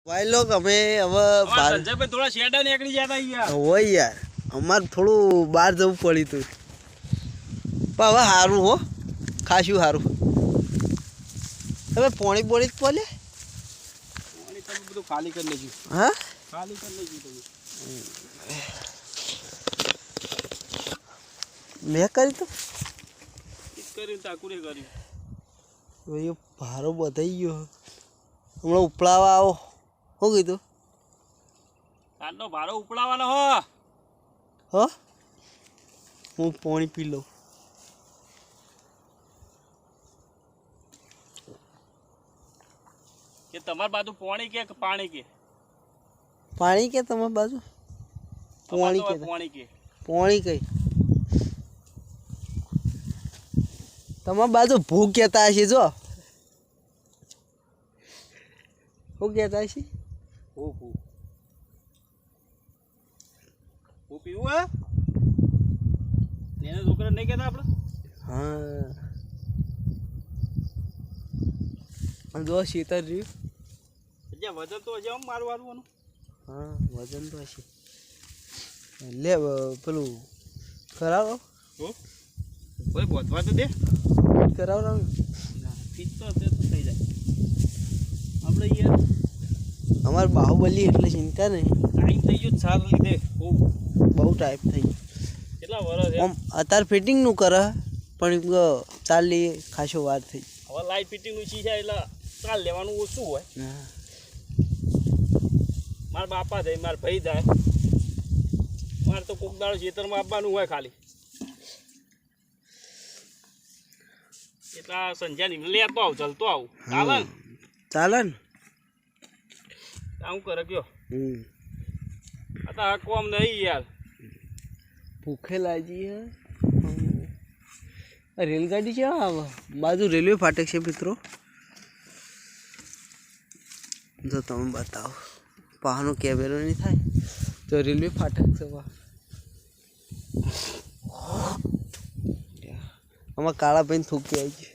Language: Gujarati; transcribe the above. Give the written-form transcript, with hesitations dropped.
ભાઈ લોગ અમે હવે સંજયભાઈ થોડા શેડા નીકળી જતા યાર હોય યાર અમારે થોડું બહાર જવું પડ્યું હતું પણ હવે સારું હો ખાસું સારું હવે પોણી બોણી જ પડે પાણી તમે બધું ખાલી કરી લેજો હા ખાલી કરી લેજો તમે મેં કરી તો કર્યું ચાકુરે કર્યું ભાઈ ભારો બધાઈ ગયો હમણાં ઉપડાવા આવો શું કીધું આજનો ભારો ઉપડાવવાનો હો હો હું પાણી પી લઉં કે તમારી બાજુ પાણી કે પાણી કે પાણી કે તમારી બાજુ પાણી કે પાણી કે પાણી કઈ તમારી બાજુ ભૂખ કહેતા હશે જો શું કહેતા હશે હું પીવું હે એને છોકરા નહીં કહેતા આપણે હા અને જો શીતળ રહ્યું વજન તો હજી આમ મારું વાળવાનું હા વજન તો હશે લે પેલું કરાવો કોઈ બોધવા તો દે કરાવડાવ ફીટ તો તે તો થઈ જાય આપણે યાર અમારે બાહુબલી એટલે ચિંતા નહીં ટાઈમ થઈ ગયો સાર લીધે બહુ ટાઈપ થઈ ગયો કેટલા વર્ષ આમ અત્યારે ફિટિંગનું કરે પણ ચાલી ખાસો વાર થઈ હવે લાઈટ ફિટિંગનું ચીજ છે એટલે ચાલ લેવાનું ઓછું હોય મારા બાપા જાય મારા ભાઈ જાય મારે તો કોક દાડો ખેતરમાં આપવાનું હોય ખાલી એટલા સંજ્યા લેતો આવું ચાલતો આવું ચાલે ને ચાલે ને આવું કરે કયો આ કોમ નહીં યાર ભૂખે લાગી હે રેલગાડી છે આવે બાજુ રેલવે ફાટક છે મિત્રો જો તમે બતાવો પાનો કેમેરો નહીં થાય તો રેલવે ફાટક છે આમાં કાળા ભાઈ થૂકી આવી